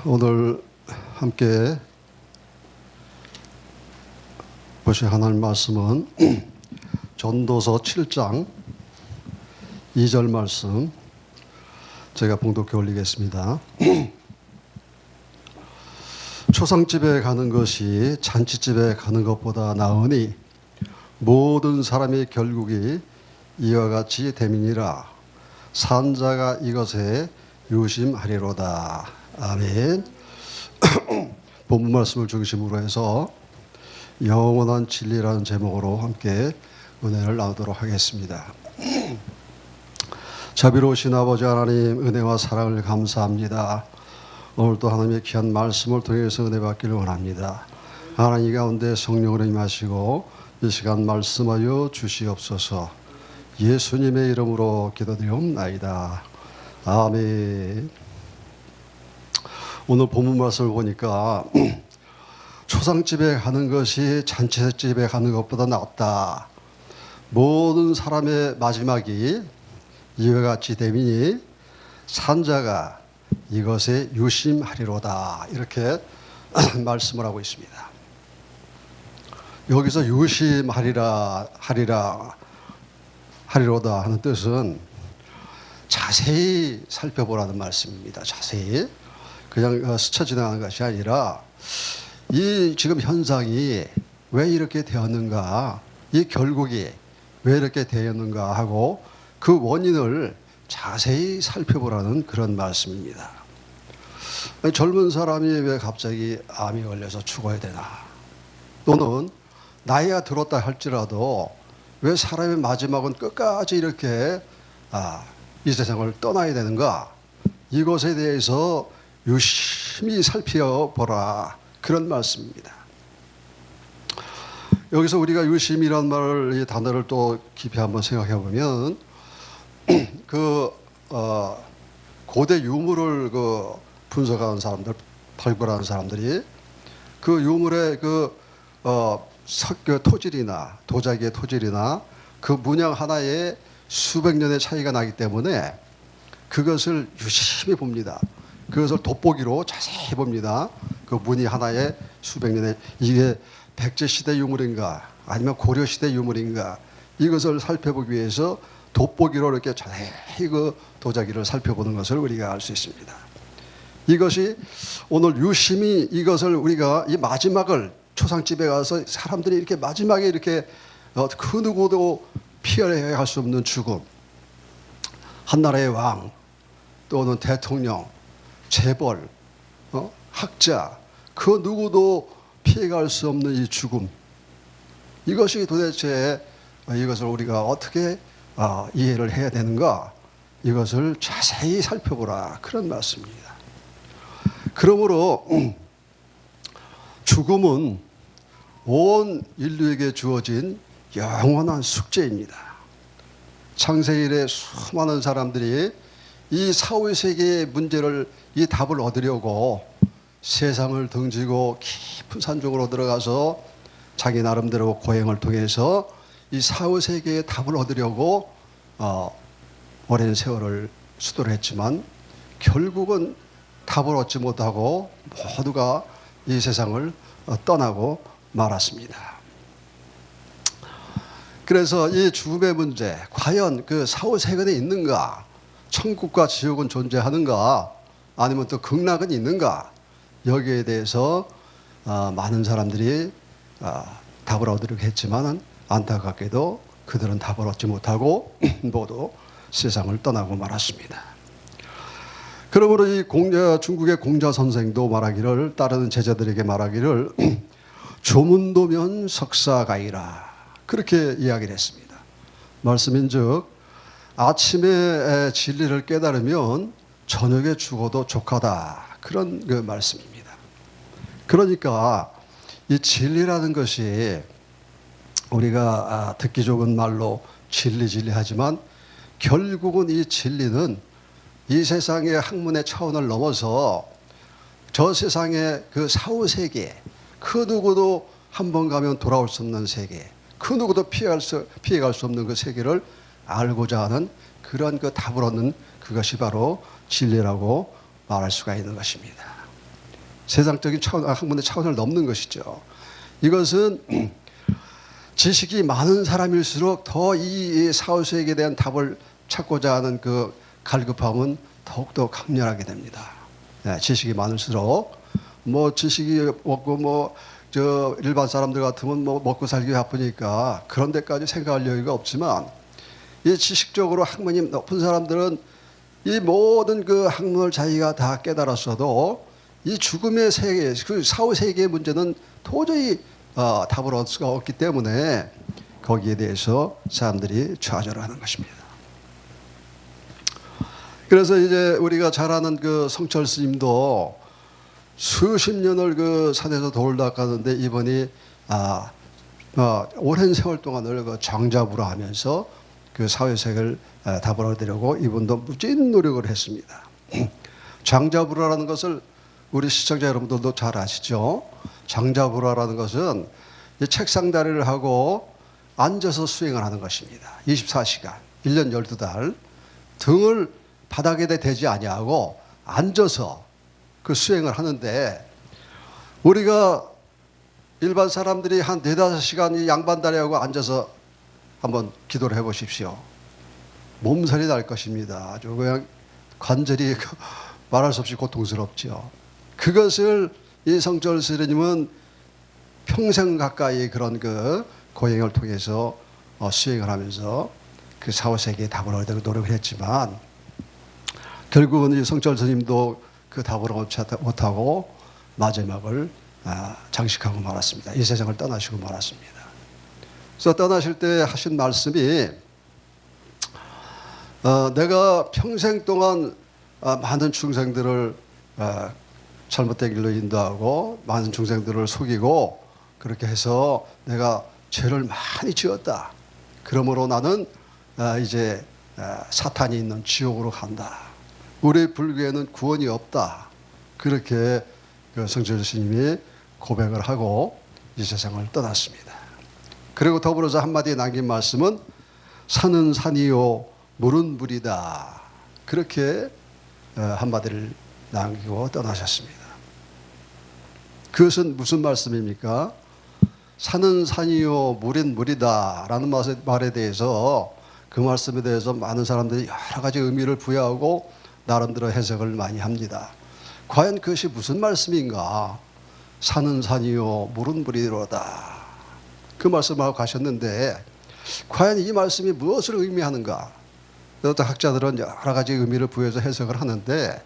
오늘 함께 보실 하나님 말씀은 전도서 7장 2절 말씀 제가 봉독해 올리겠습니다. 초상집에 가는 것이 잔치집에 가는 것보다 나으니 모든 사람의 결국이 이와 같이 됨이니라. 산자가 이것에 유심하리로다. 아멘. 본문 말씀을 중심으로 해서 영원한 진리라는 제목으로 함께 은혜를 나누도록 하겠습니다. 자비로우신 아버지 하나님, 은혜와 사랑을 감사합니다. 오늘도 하나님의 귀한 말씀을 통해서 은혜 받기를 원합니다. 하나님 가운데 성령으로 임하시고 이 시간 말씀하여 주시옵소서. 예수님의 이름으로 기도드리옵나이다. 아멘. 오늘 본문 말씀을 보니까 초상집에 가는 것이 잔치집에 가는 것보다 낫다. 모든 사람의 마지막이 이와 같이 됨이니 산자가 이것에 유심하리로다. 이렇게 말씀을 하고 있습니다. 여기서 유심하리라 하리로다 하는 뜻은 자세히 살펴보라는 말씀입니다. 자세히. 그냥 스쳐 지나가는 것이 아니라 이 지금 현상이 왜 이렇게 되었는가, 이 결국이 왜 이렇게 되었는가 하고 그 원인을 자세히 살펴보라는 그런 말씀입니다. 젊은 사람이 왜 갑자기 암이 걸려서 죽어야 되나, 또는 나이가 들었다 할지라도 왜 사람의 마지막은 끝까지 이렇게 이 세상을 떠나야 되는가, 이것에 대해서 유심히 살펴보라, 그런 말씀입니다. 여기서 우리가 유심이라는 말을, 이 단어를 또 깊이 한번 생각해 보면 고대 유물을 분석하는 사람들, 발굴하는 사람들이 그 유물의 토질이나 도자기의 토질이나 그 문양 하나에 수백 년의 차이가 나기 때문에 그것을 유심히 봅니다. 그것을 돋보기로 자세히 봅니다. 그 무늬 하나에 수백 년의, 이게 백제시대 유물인가 아니면 고려시대 유물인가, 이것을 살펴보기 위해서 돋보기로 이렇게 자세히 그 도자기를 살펴보는 것을 우리가 알 수 있습니다. 이것이 오늘 유심히 이것을 우리가 이 마지막을, 초상집에 가서 사람들이 이렇게 마지막에 이렇게 그 누구도 피해야 할 수 없는 죽음, 한 나라의 왕 또는 대통령, 재벌, 학자, 그 누구도 피해갈 수 없는 이 죽음, 이것이 도대체 이것을 우리가 어떻게 이해를 해야 되는가, 이것을 자세히 살펴보라, 그런 말씀입니다. 그러므로 죽음은 온 인류에게 주어진 영원한 숙제입니다. 창세 이래 수많은 사람들이 이 사후세계의 문제를, 이 답을 얻으려고 세상을 등지고 깊은 산중으로 들어가서 자기 나름대로 고행을 통해서 이 사후세계의 답을 얻으려고 오랜 세월을 수도를 했지만 결국은 답을 얻지 못하고 모두가 이 세상을 떠나고 말았습니다. 그래서 이 죽음의 문제, 과연 그 사후세계에 있는가, 천국과 지옥은 존재하는가, 아니면 또 극락은 있는가, 여기에 대해서 많은 사람들이 답을 얻으려고 했지만 안타깝게도 그들은 답을 얻지 못하고 모두 세상을 떠나고 말았습니다. 그러므로 이 중국의 공자 선생도 말하기를, 따르는 제자들에게 말하기를 조문도면 석사가이라, 그렇게 이야기를 했습니다. 말씀인즉 아침에 진리를 깨달으면 저녁에 죽어도 족하다, 그런 그 말씀입니다. 그러니까 이 진리라는 것이 우리가 듣기 좋은 말로 진리하지만 결국은 이 진리는 이 세상의 학문의 차원을 넘어서 저 세상의 그 사후세계, 그 누구도 한 번 가면 돌아올 수 없는 세계, 그 누구도 피해갈 수 없는 그 세계를 알고자 하는 그런 그 답을 얻는 그것이 바로 진리라고 말할 수가 있는 것입니다. 세상적인 차원, 학문의 차원을 넘는 것이죠. 이것은 지식이 많은 사람일수록 더 이 사후세계에 대한 답을 찾고자 하는 그 갈급함은 더욱더 강렬하게 됩니다. 네, 지식이 많을수록 뭐 지식이 없고 뭐 저 일반 사람들 같으면 뭐 먹고 살기 바쁘니까 그런 데까지 생각할 여유가 없지만 이 지식적으로 학문이 높은 사람들은 이 모든 그 학문을 자기가 다 깨달았어도 이 죽음의 세계, 그 사후 세계의 문제는 도저히 답을 얻을 수가 없기 때문에 거기에 대해서 사람들이 좌절하는 것입니다. 그래서 이제 우리가 잘 아는 그 성철 스님도 수십 년을 그 산에서 돌을 닦았는데 이번이 오랜 세월 동안을 그 장자부라 하면서 그 사회세계를 답을 얻으려고 이분도 무진 노력을 했습니다. 장자부라라는 것을 우리 시청자 여러분들도 잘 아시죠? 장자부라라는 것은 책상 다리를 하고 앉아서 수행을 하는 것입니다. 24시간, 1년 12달 등을 바닥에 대지 아니하고 앉아서 그 수행을 하는데 우리가 일반 사람들이 한 4-5시간 이 양반다리하고 앉아서 한번 기도를 해보십시오. 몸살이 날 것입니다. 아주 그냥 관절이 말할 수 없이 고통스럽죠. 그것을 이 성철 스님은 평생 가까이 그런 그 고행을 통해서 수행을 하면서 그 사후세계에 답을 얻으려고 노력을 했지만 결국은 이 성철 스님도 그 답을 얻지 못하고 마지막을 장식하고 말았습니다. 이 세상을 떠나시고 말았습니다. 그래서 떠나실 때 하신 말씀이 내가 평생 동안 많은 중생들을 잘못된 길로 인도하고 많은 중생들을 속이고 그렇게 해서 내가 죄를 많이 지었다. 그러므로 나는 이제 사탄이 있는 지옥으로 간다. 우리 불교에는 구원이 없다. 그렇게 그 성철 스님이 고백을 하고 이 세상을 떠났습니다. 그리고 더불어서 한마디 남긴 말씀은 산은 산이요 물은 물이다. 그렇게 한마디를 남기고 떠나셨습니다. 그것은 무슨 말씀입니까? 산은 산이요 물은 물이다 라는 말에 대해서 그 말씀에 대해서 많은 사람들이 여러 가지 의미를 부여하고 나름대로 해석을 많이 합니다. 과연 그것이 무슨 말씀인가? 산은 산이요 물은 물이로다. 그 말씀하고 가셨는데 과연 이 말씀이 무엇을 의미하는가? 어떤 학자들은 여러 가지 의미를 부여해서 해석을 하는데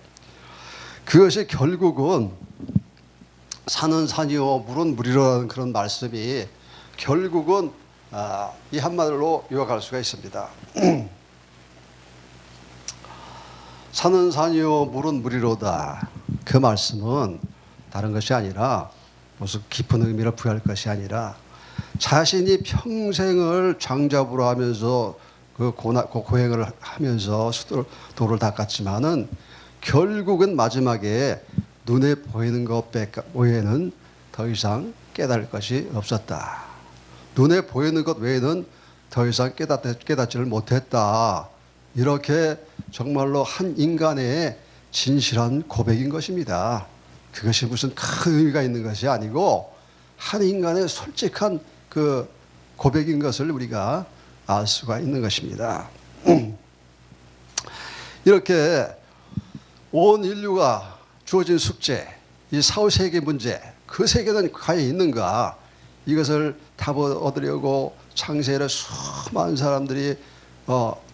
그것이 결국은 산은 산이요 물은 물이로라는 그런 말씀이 결국은 이 한마디로 요약할 수가 있습니다. 산은 산이요 물은 물이로다. 그 말씀은 다른 것이 아니라 무슨 깊은 의미를 부여할 것이 아니라 자신이 평생을 장자부로 하면서 그 고행을 하면서 도를 닦았지만은 결국은 마지막에 눈에 보이는 것 외에는 더 이상 깨달을 것이 없었다. 눈에 보이는 것 외에는 더 이상 깨닫지를 못했다. 이렇게 정말로 한 인간의 진실한 고백인 것입니다. 그것이 무슨 큰 의미가 있는 것이 아니고 한 인간의 솔직한 그 고백인 것을 우리가 알 수가 있는 것입니다. 이렇게 온 인류가 주어진 숙제, 이 사후세계 문제, 그 세계는 과연 있는가? 이것을 답을 얻으려고 창세일에 수많은 사람들이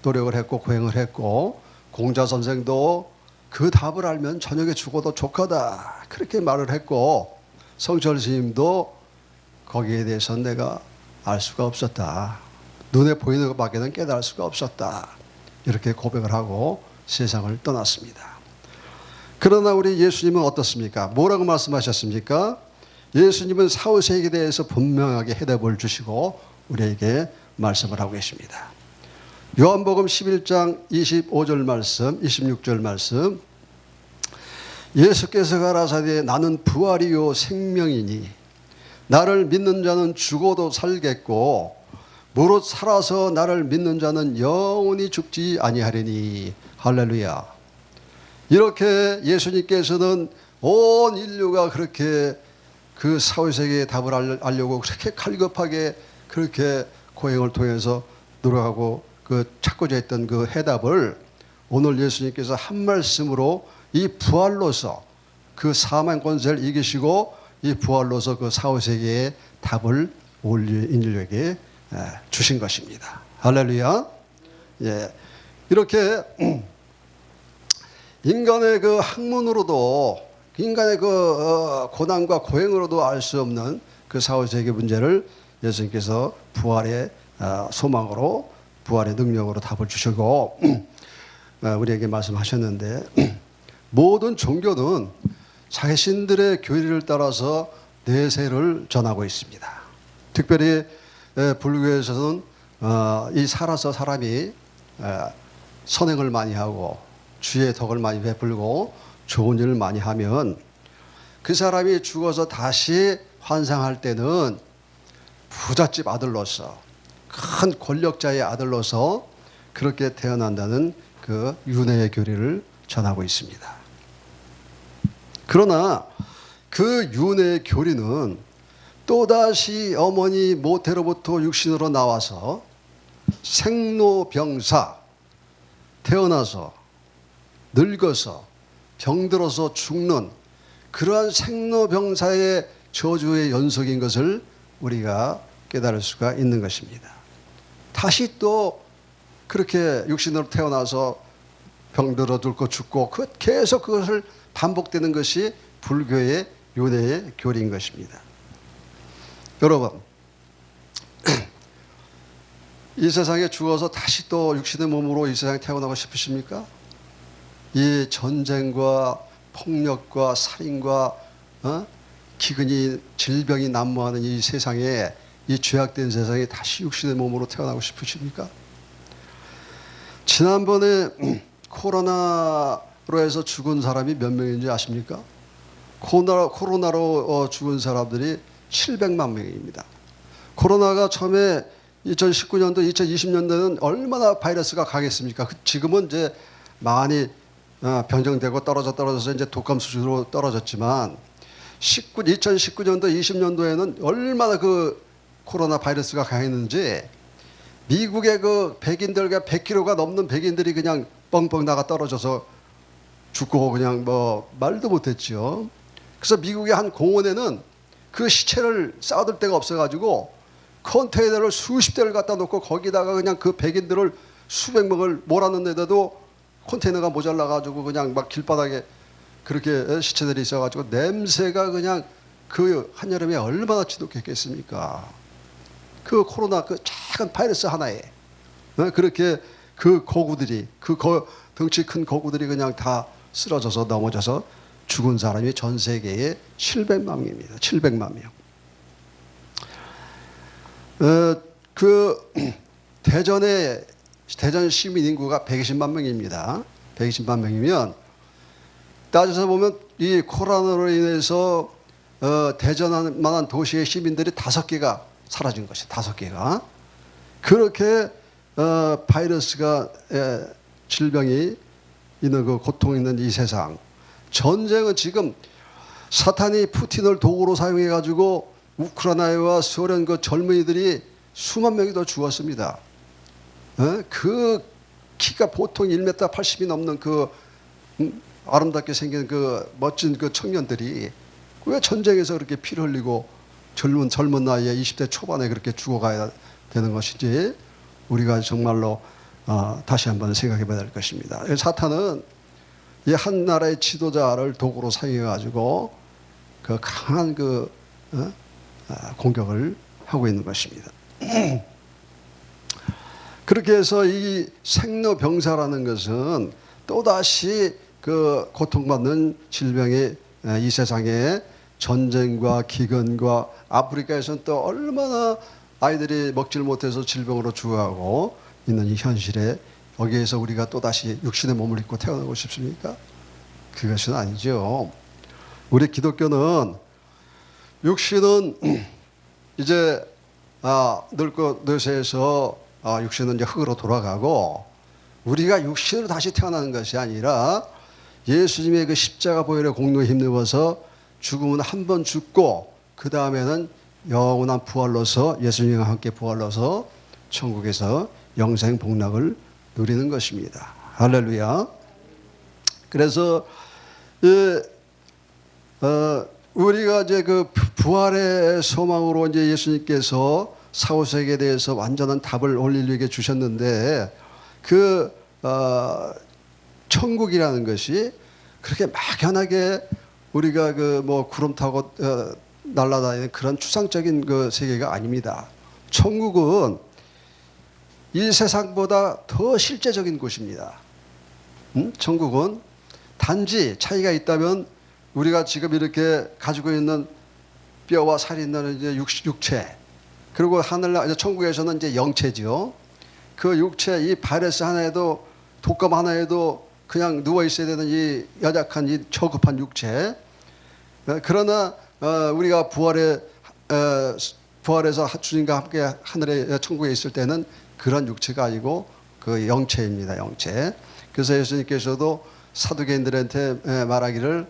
노력을 했고 고행을 했고 공자 선생도 그 답을 알면 저녁에 죽어도 족하다 그렇게 말을 했고 성철 스님도 거기에 대해서는 내가 알 수가 없었다. 눈에 보이는 것밖에는 깨달을 수가 없었다. 이렇게 고백을 하고 세상을 떠났습니다. 그러나 우리 예수님은 어떻습니까? 뭐라고 말씀하셨습니까? 예수님은 사후세계에 대해서 분명하게 해답을 주시고 우리에게 말씀을 하고 계십니다. 요한복음 11장 25절 말씀, 26절 말씀. 예수께서 가라사대 나는 부활이요 생명이니 나를 믿는 자는 죽어도 살겠고 무릇 살아서 나를 믿는 자는 영원히 죽지 아니하리니. 할렐루야. 이렇게 예수님께서는 온 인류가 그렇게 그 사후세계의 답을 알려고 그렇게 갈급하게 그렇게 고행을 통해서 노력하고 그 찾고자 했던 그 해답을 오늘 예수님께서 한 말씀으로 이 부활로서 그 사망 권세를 이기시고 이 부활로서 그 사후세계의 답을 올 인류에게 주신 것입니다. 할렐루야. 예. 이렇게 인간의 그 학문으로도 인간의 그 고난과 고행으로도 알 수 없는 그 사후세계 문제를 예수님께서 부활의 소망으로 부활의 능력으로 답을 주시고 우리에게 말씀하셨는데 모든 종교는 자신들의 교리를 따라서 내세를 전하고 있습니다. 특별히 불교에서는 이 살아서 사람이 선행을 많이 하고 주의 덕을 많이 베풀고 좋은 일을 많이 하면 그 사람이 죽어서 다시 환생할 때는 부잣집 아들로서 큰 권력자의 아들로서 그렇게 태어난다는 그 윤회의 교리를 전하고 있습니다. 그러나 그 윤회의 교리는 또다시 어머니 모태로부터 육신으로 나와서 생로병사 태어나서 늙어서 병들어서 죽는 그러한 생로병사의 저주의 연속인 것을 우리가 깨달을 수가 있는 것입니다. 다시 또 그렇게 육신으로 태어나서 병들어 늙고 죽고 계속 그것을 반복되는 것이 불교의 윤회의 교리인 것입니다. 여러분, 이 세상에 죽어서 다시 또 육신의 몸으로 이 세상에 태어나고 싶으십니까? 이 전쟁과 폭력과 살인과 기근이 질병이 난무하는 이 세상에 이 죄악된 세상에 다시 육신의 몸으로 태어나고 싶으십니까? 지난번에 코로나로 해서 죽은 사람이 몇 명인지 아십니까? 코로나로 죽은 사람들이 700만 명입니다. 코로나가 처음에 2019년도, 2020년도에는 얼마나 바이러스가 강했습니까? 지금은 이제 많이 변정되고 떨어져서 이제 독감 수준으로 떨어졌지만 2019년도, 20년도에는 얼마나 그 코로나 바이러스가 강했는지 미국의 그 백인들과 100kg가 넘는 백인들이 그냥 뻥뻥 나가 떨어져서 죽고 그냥 뭐 말도 못했죠. 그래서 미국의 한 공원에는 그 시체를 쌓아둘 데가 없어가지고 컨테이너를 수십 대를 갖다 놓고 거기다가 그냥 그 백인들을 수백 명을 몰아넣는데도 컨테이너가 모자라가지고 그냥 막 길바닥에 그렇게 시체들이 있어가지고 냄새가 그냥 그 한여름에 얼마나 지독했겠습니까? 그 코로나 그 작은 바이러스 하나에 그렇게 그 고구들이 덩치 큰 고구들이 그냥 다 쓰러져서 넘어져서 죽은 사람이 전 세계에 700만 명입니다. 700만 명. 그 대전 시민 인구가 120만 명입니다. 120만 명이면 따져서 보면 이 코로나로 인해서 대전만한 도시의 시민들이 5개가 사라진 것이 5개가 그렇게 바이러스가 질병이 있는 그 고통 있는 이 세상 전쟁은 지금 사탄이 푸틴을 도구로 사용해 가지고 우크라이나와 소련 그 젊은이들이 수만 명이 더 죽었습니다. 그 키가 보통 1m 80이 넘는 그 아름답게 생긴 그 멋진 그 청년들이 왜 전쟁에서 그렇게 피를 흘리고 젊은 나이에 20대 초반에 그렇게 죽어가야 되는 것인지 우리가 정말로 다시 한번 생각해 봐야 될 것입니다. 사탄은 이 한 나라의 지도자를 도구로 사용해 가지고 그 강한 그 공격을 하고 있는 것입니다. 그렇게 해서 이 생로병사라는 것은 또다시 그 고통받는 질병이 이 세상에 전쟁과 기근과 아프리카에서는 또 얼마나 아이들이 먹질 못해서 질병으로 죽어가고 있는 이 현실에 여기에서 우리가 또다시 육신의 몸을 입고 태어나고 싶습니까? 그것은 아니죠. 우리 기독교는 육신은 이제 늙고 뇌세에서 육신은 이제 흙으로 돌아가고 우리가 육신으로 다시 태어나는 것이 아니라 예수님의 그 십자가 보혈의 공로에 힘입어서 죽음은 한 번 죽고 그 다음에는 영원한 부활로서 예수님과 함께 부활로서 천국에서 영생 복락을 누리는 것입니다. 할렐루야. 그래서 우리가 이제 그 부활의 소망으로 이제 예수님께서 사후세계에 대해서 완전한 답을 우리에게 주셨는데 그 천국이라는 것이 그렇게 막연하게 우리가 그 뭐 구름 타고 날아다니는 그런 추상적인 그 세계가 아닙니다. 천국은 이 세상보다 더 실제적인 곳입니다. 천국은 단지 차이가 있다면 우리가 지금 이렇게 가지고 있는 뼈와 살이 있는 이제 육체, 그리고 하늘나 천국에서는 이제 영체죠. 그 육체, 이 바이러스 하나에도 독감 하나에도 그냥 누워 있어야 되는 이 연약한 이 저급한 육체. 그러나 우리가 부활해서 주님과 함께 하늘의 천국에 있을 때는 그런 육체가 아니고 그 영체입니다. 영체. 그래서 예수님께서도 사두개인들한테 말하기를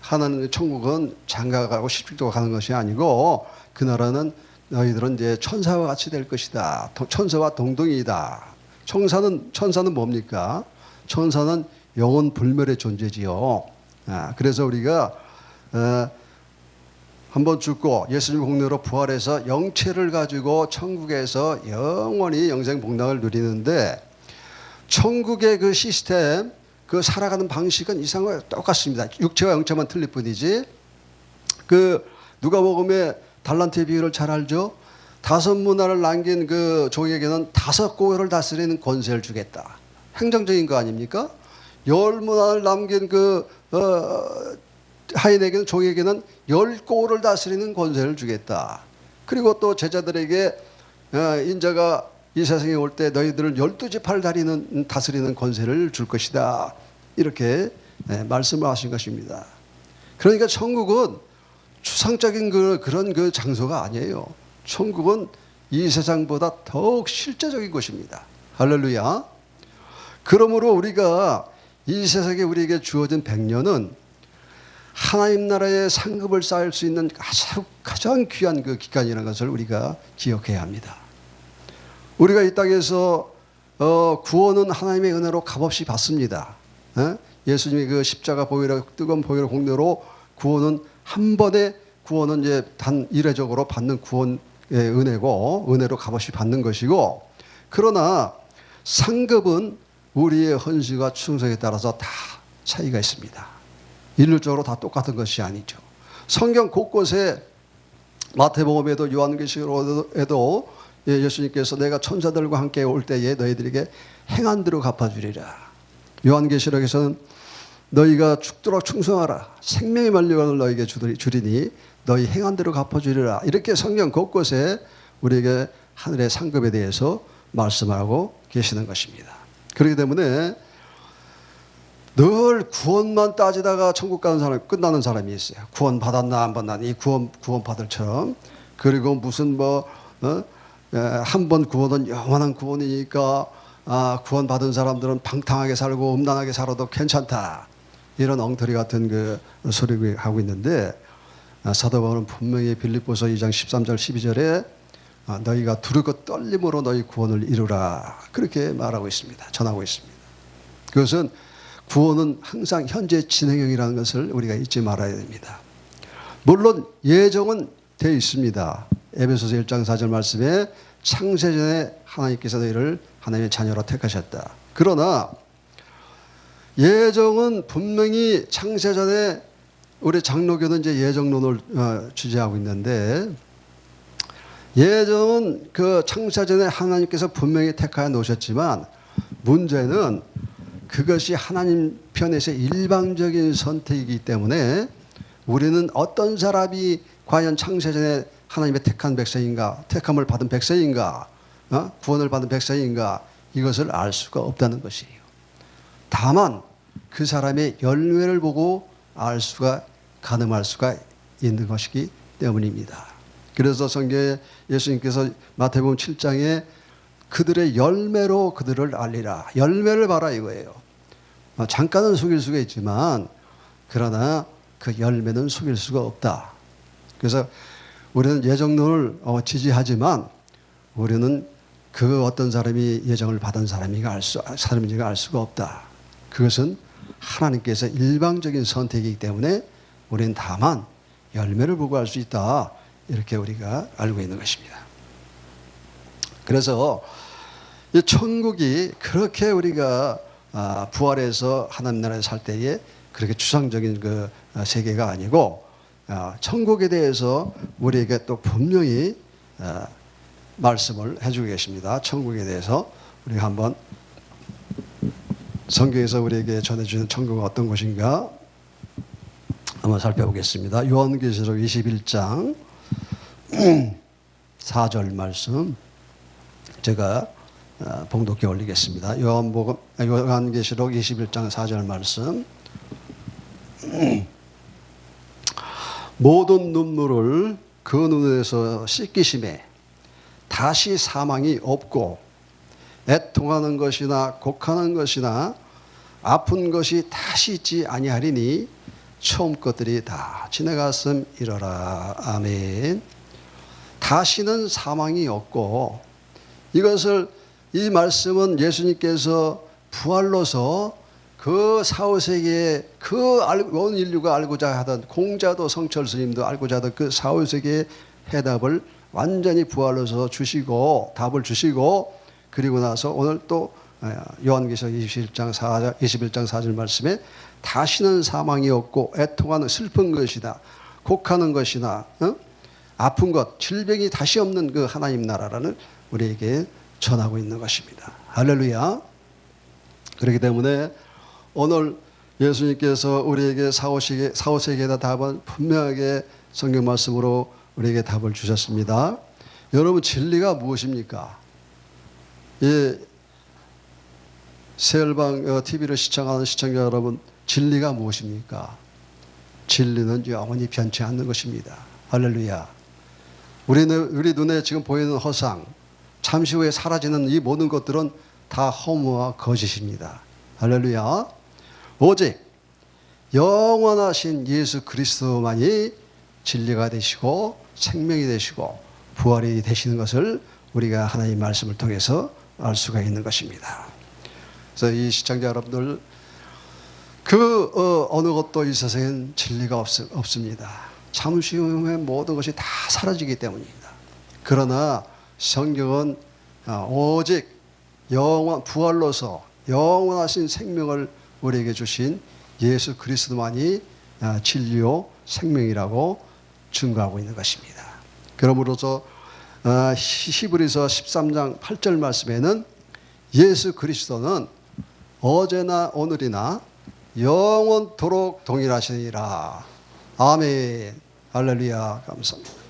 하나님 천국은 장가가고 십직도가 가는 것이 아니고 그 나라는 너희들은 이제 천사와 같이 될 것이다. 천사와 동등이다. 천사는 뭡니까? 천사는 영원 불멸의 존재지요. 그래서 우리가 한번 죽고 예수님 공로로 부활해서 영체를 가지고 천국에서 영원히 영생 복락을 누리는데 천국의 그 시스템, 그 살아가는 방식은 이상과 똑같습니다. 육체와 영체만 틀릴 뿐이지. 그 누가복음의 달란트의 비유를 잘 알죠? 5문화를 남긴 그 종에게는 5고을을 다스리는 권세를 주겠다. 행정적인 거 아닙니까? 10문화를 남긴 그 하인에게는 종에게는 10고을을 다스리는 권세를 주겠다. 그리고 또 제자들에게 인자가 이 세상에 올 때 너희들을 12지파를 다스리는 권세를 줄 것이다. 이렇게 말씀을 하신 것입니다. 그러니까 천국은 추상적인 그런 그 장소가 아니에요. 천국은 이 세상보다 더욱 실제적인 곳입니다. 할렐루야. 그러므로 우리가 이 세상에 우리에게 주어진 100년은 하나님 나라의 상급을 쌓을 수 있는 가장 귀한 그 기간이라는 것을 우리가 기억해야 합니다. 우리가 이 땅에서 구원은 하나님의 은혜로 값없이 받습니다. 예수님의 그 십자가 보혈의 뜨거운 보혈의 공로로 구원은 한 번에 구원은 이제 단 이례적으로 받는 구원의 은혜고 은혜로 값없이 받는 것이고, 그러나 상급은 우리의 헌신과 충성에 따라서 다 차이가 있습니다. 일률적으로 다 똑같은 것이 아니죠. 성경 곳곳에 마태복음에도 요한계시록에도 예수님께서 내가 천사들과 함께 올 때에 너희들에게 행한 대로 갚아주리라. 요한계시록에서는 너희가 죽도록 충성하라. 생명의 만류관을 너희에게 주리니 너희 행한 대로 갚아주리라. 이렇게 성경 곳곳에 우리에게 하늘의 상급에 대해서 말씀하고 계시는 것입니다. 그렇기 때문에 늘 구원만 따지다가 천국 가는 사람이 끝나는 사람이 있어요. 구원 받았나 안 받았나 이 구원 받을처럼. 그리고 무슨 한 번 구원은 영원한 구원이니까 구원 받은 사람들은 방탕하게 살고 음란하게 살아도 괜찮다. 이런 엉터리 같은 그 소리를 하고 있는데 사도 바울은 분명히 빌립보서 2장 13절 12절에 너희가 두렵고 떨림으로 너희 구원을 이루라. 그렇게 말하고 있습니다. 전하고 있습니다. 그것은 구원은 항상 현재 진행형이라는 것을 우리가 잊지 말아야 됩니다. 물론 예정은 되어 있습니다. 에베소서 1장 4절 말씀에 창세전에 하나님께서 너희를 하나님의 자녀로 택하셨다. 그러나 예정은 분명히 창세전에 우리 장로교는 이제 예정론을 주제하고 있는데, 예정은 그 창세전에 하나님께서 분명히 택하여 놓으셨지만 문제는 그것이 하나님 편에서 일방적인 선택이기 때문에 우리는 어떤 사람이 과연 창세전에 하나님의 택한 백성인가, 택함을 받은 백성인가, 구원을 받은 백성인가, 이것을 알 수가 없다는 것이에요. 다만 그 사람의 열매를 보고 가늠할 수가 있는 것이기 때문입니다. 그래서 성경에 예수님께서 마태복음 7장에 그들의 열매로 그들을 알리라. 열매를 봐라 이거예요. 잠깐은 속일 수가 있지만 그러나 그 열매는 속일 수가 없다. 그래서 우리는 예정론을 지지하지만 우리는 그 어떤 사람이 예정을 받은 사람인지가 알 수가 없다. 그것은 하나님께서 일방적인 선택이기 때문에 우리는 다만 열매를 보고 알 수 있다. 이렇게 우리가 알고 있는 것입니다. 그래서 이 천국이 그렇게 우리가 부활해서 하나님 나라에 살 때에 그렇게 추상적인 그 세계가 아니고 천국에 대해서 우리에게 또 분명히 말씀을 해주고 계십니다. 천국에 대해서 우리가 한번 성경에서 우리에게 전해주는 천국은 어떤 곳인가 한번 살펴보겠습니다. 요한계시록 21장 4절 말씀 제가 봉독해 올리겠습니다. 요한계시록 21장 4절 말씀 모든 눈물을 그 눈에서 씻기심에 다시 사망이 없고 애통하는 것이나 곡하는 것이나 아픈 것이 다시 있지 아니하리니 처음 것들이 다 지나갔음이러라. 아멘. 다시는 사망이 없고 이 말씀은 예수님께서 부활로서 그 사후세계에 온 인류가 알고자 하던 공자도 성철 스님도 알고자 하던 그 사후세계의 해답을 완전히 부활로서 주시고 답을 주시고 그리고 나서 오늘 또 요한계시록 21장 4절 말씀에 다시는 사망이 없고 애통하는 슬픈 것이나 곡하는 것이나 아픈 것 질병이 다시 없는 그 하나님 나라라는 우리에게 전하고 있는 것입니다. 할렐루야. 그렇기 때문에 오늘 예수님께서 우리에게 사후세계에다 답은 분명하게 성경 말씀으로 우리에게 답을 주셨습니다. 여러분 진리가 무엇입니까? 새열방 TV를 시청하는 시청자 여러분 진리가 무엇입니까? 진리는 영원히 변치 않는 것입니다. 할렐루야. 우리 눈에 지금 보이는 허상 잠시 후에 사라지는 이 모든 것들은 다 허무와 거짓입니다. 할렐루야. 오직 영원하신 예수 그리스도만이 진리가 되시고 생명이 되시고 부활이 되시는 것을 우리가 하나님 말씀을 통해서 알 수가 있는 것입니다. 그래서 이 시청자 여러분들 어느 것도 이 세상엔 진리가 없습니다. 잠시 후에 모든 것이 다 사라지기 때문입니다. 그러나 성경은 오직 부활로서 영원하신 생명을 우리에게 주신 예수 그리스도만이 진리요 생명이라고 증거하고 있는 것입니다. 그러므로서 히브리서 13장 8절 말씀에는 예수 그리스도는 어제나 오늘이나 영원토록 동일하시니라. 아멘. 할렐루야. 감사합니다.